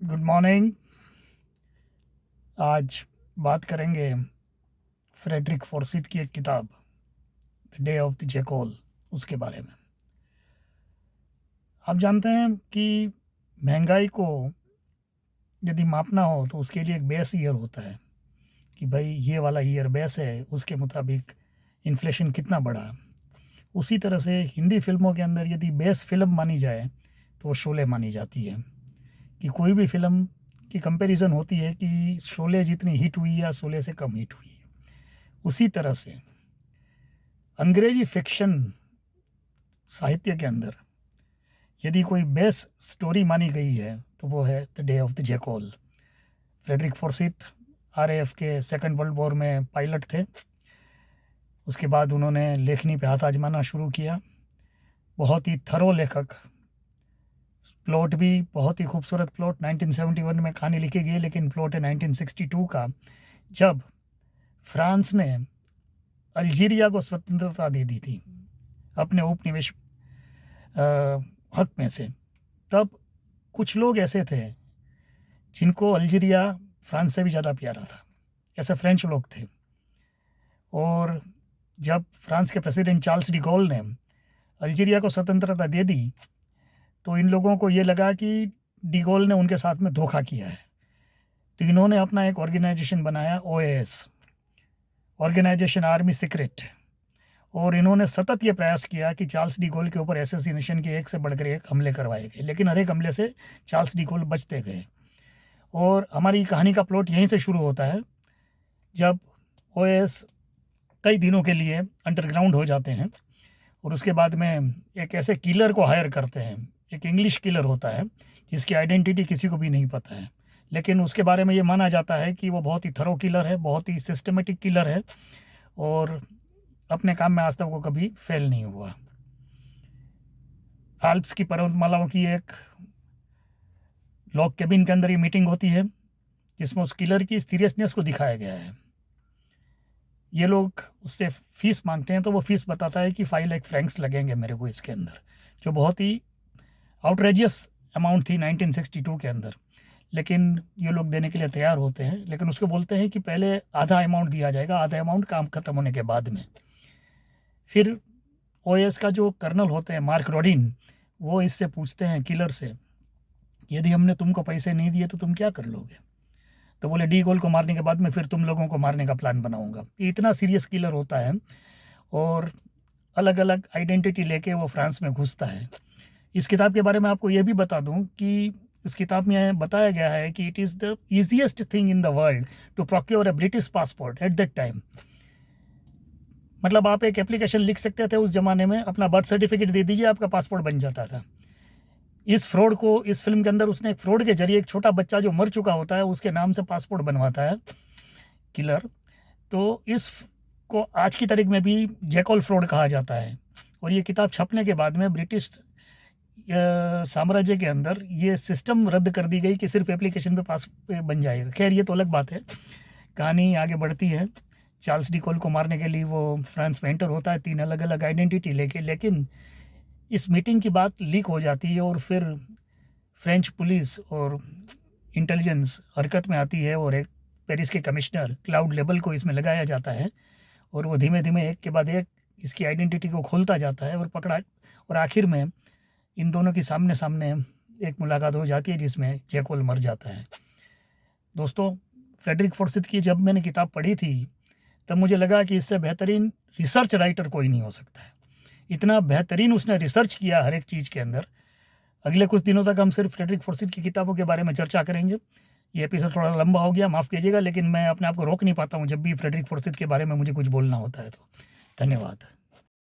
Good morning. आज बात करेंगे फ्रेडरिक फॉर्सिथ की एक किताब the Day of the jackal, उसके बारे में। आप जानते हैं कि महंगाई को यदि मापना हो तो उसके लिए एक बेस ईयर होता है कि भाई ये वाला ईयर बेस है, उसके मुताबिक इन्फ्लेशन कितना बढ़ा। उसी तरह से हिंदी फिल्मों के अंदर यदि बेस फिल्म मानी जाए तो वो शोले मानी जाती है कि कोई भी फिल्म की कंपैरिजन होती है कि शोले जितनी हिट हुई या शोले से कम हिट हुई है। उसी तरह से अंग्रेजी फिक्शन साहित्य के अंदर यदि कोई बेस स्टोरी मानी गई है तो वो है the Day of the Jackal. Frederick Forsyth RAF के सेकंड वर्ल्ड वॉर में पायलट थे। उसके बाद उन्होंने लेखनी पे हाथ आजमाना शुरू किया। बहुत ही थरो लेखक, प्लॉट भी बहुत ही खूबसूरत प्लॉट। 1971 में कहानी लिखी गई, लेकिन प्लॉट है 1962 का, जब फ्रांस ने अल्जीरिया को स्वतंत्रता दे दी थी अपने उपनिवेश हक में से। तब कुछ लोग ऐसे थे जिनको अल्जीरिया फ्रांस से भी ज़्यादा प्यारा था, ऐसे फ्रेंच लोग थे। और जब फ्रांस के प्रेसिडेंट चार्ल्स डी गॉल ने अल्जीरिया को स्वतंत्रता दे दी तो इन लोगों को ये लगा कि डी गॉल ने उनके साथ में धोखा किया है। तो इन्होंने अपना एक ऑर्गेनाइजेशन बनाया, ओएएस, ऑर्गेनाइजेशन आर्मी सीक्रेट। और इन्होंने सतत ये प्रयास किया कि चार्ल्स डी गॉल के ऊपर असैसिनेशन के एक से बढ़कर एक हमले करवाए गए, लेकिन हर एक हमले से चार्ल्स डी गॉल बचते गए। और हमारी कहानी का प्लॉट यहीं से शुरू होता है, जब ओएएस कई दिनों के लिए अंडरग्राउंड हो जाते हैं और उसके बाद में एक ऐसे किलर को हायर करते हैं। एक इंग्लिश किलर होता है जिसकी आइडेंटिटी किसी को भी नहीं पता है, लेकिन उसके बारे में ये माना जाता है कि वो बहुत ही थरो किलर है, बहुत ही सिस्टमेटिक किलर है और अपने काम में आज तक वो कभी फेल नहीं हुआ। आल्प्स की पर्वतमालाओं की एक लॉग केबिन के अंदर ये मीटिंग होती है जिसमें उस किलर की सीरियसनेस को दिखाया गया है। ये लोग उससे फीस मांगते हैं तो वो फीस बताता है कि 5 लाख फ्रैंक्स लगेंगे मेरे को इसके अंदर, जो बहुत ही आउटरेजियस अमाउंट थी 1962 के अंदर। लेकिन ये लोग देने के लिए तैयार होते हैं, लेकिन उसको बोलते हैं कि पहले आधा अमाउंट दिया जाएगा, आधा अमाउंट काम ख़त्म होने के बाद में। फिर ओएस का जो कर्नल होते हैं मार्क रॉडिन, वो इससे पूछते हैं किलर से, यदि हमने तुमको पैसे नहीं दिए तो तुम क्या कर लोगे? तो बोले डी गॉल को मारने के बाद में फिर तुम लोगों को मारने का प्लान बनाऊंगा। ये इतना सीरियस किलर होता है और अलग अलग आइडेंटिटी लेके वो फ्रांस में घुसता है। इस किताब के बारे में आपको ये भी बता दूं कि इस किताब में बताया गया है कि it is the easiest thing in the world to procure a British passport at that time. मतलब आप एक एप्लीकेशन लिख सकते थे उस ज़माने में, अपना बर्थ सर्टिफिकेट दे दीजिए, आपका पासपोर्ट बन जाता था। इस फ्रॉड को, इस फिल्म के अंदर उसने एक फ्रॉड के जरिए एक छोटा बच्चा जो मर चुका होता है उसके नाम से पासपोर्ट बनवाता है किलर। तो इस को आज की तारीख में भी जैकल फ्रॉड कहा जाता है। और ये किताब छपने के बाद में ब्रिटिश साम्राज्य के अंदर ये सिस्टम रद्द कर दी गई कि सिर्फ एप्लीकेशन पे पास बन जाएगा। खैर ये तो अलग बात है, कहानी आगे बढ़ती है। चार्ल्स डी गॉल को मारने के लिए वो फ्रांस में एंटर होता है 3 अलग अलग आइडेंटिटी लेके, लेकिन इस मीटिंग की बात लीक हो जाती है और फिर फ्रेंच पुलिस और इंटेलिजेंस हरकत में आती है और एक पेरिस के कमिश्नर क्लाउड लेबल को इसमें लगाया जाता है और वो धीमे धीमे एक के बाद एक इसकी आइडेंटिटी को खोलता जाता है और पकड़ा। और आखिर में इन दोनों की सामने सामने एक मुलाकात हो जाती है जिसमें जैकल मर जाता है। दोस्तों, फ्रेडरिक फॉर्सिथ की जब मैंने किताब पढ़ी थी तब मुझे लगा कि इससे बेहतरीन रिसर्च राइटर कोई नहीं हो सकता है। इतना बेहतरीन उसने रिसर्च किया हर एक चीज़ के अंदर। अगले कुछ दिनों तक हम सिर्फ फ्रेडरिक फॉर्सिथ की किताबों के बारे में चर्चा करेंगे। ये एपिसोड थोड़ा लंबा हो गया, माफ़ कीजिएगा, लेकिन मैं अपने आप को रोक नहीं पाता हूँ जब भी फ्रेडरिक फॉर्सिथ के बारे में मुझे कुछ बोलना होता है। तो धन्यवाद।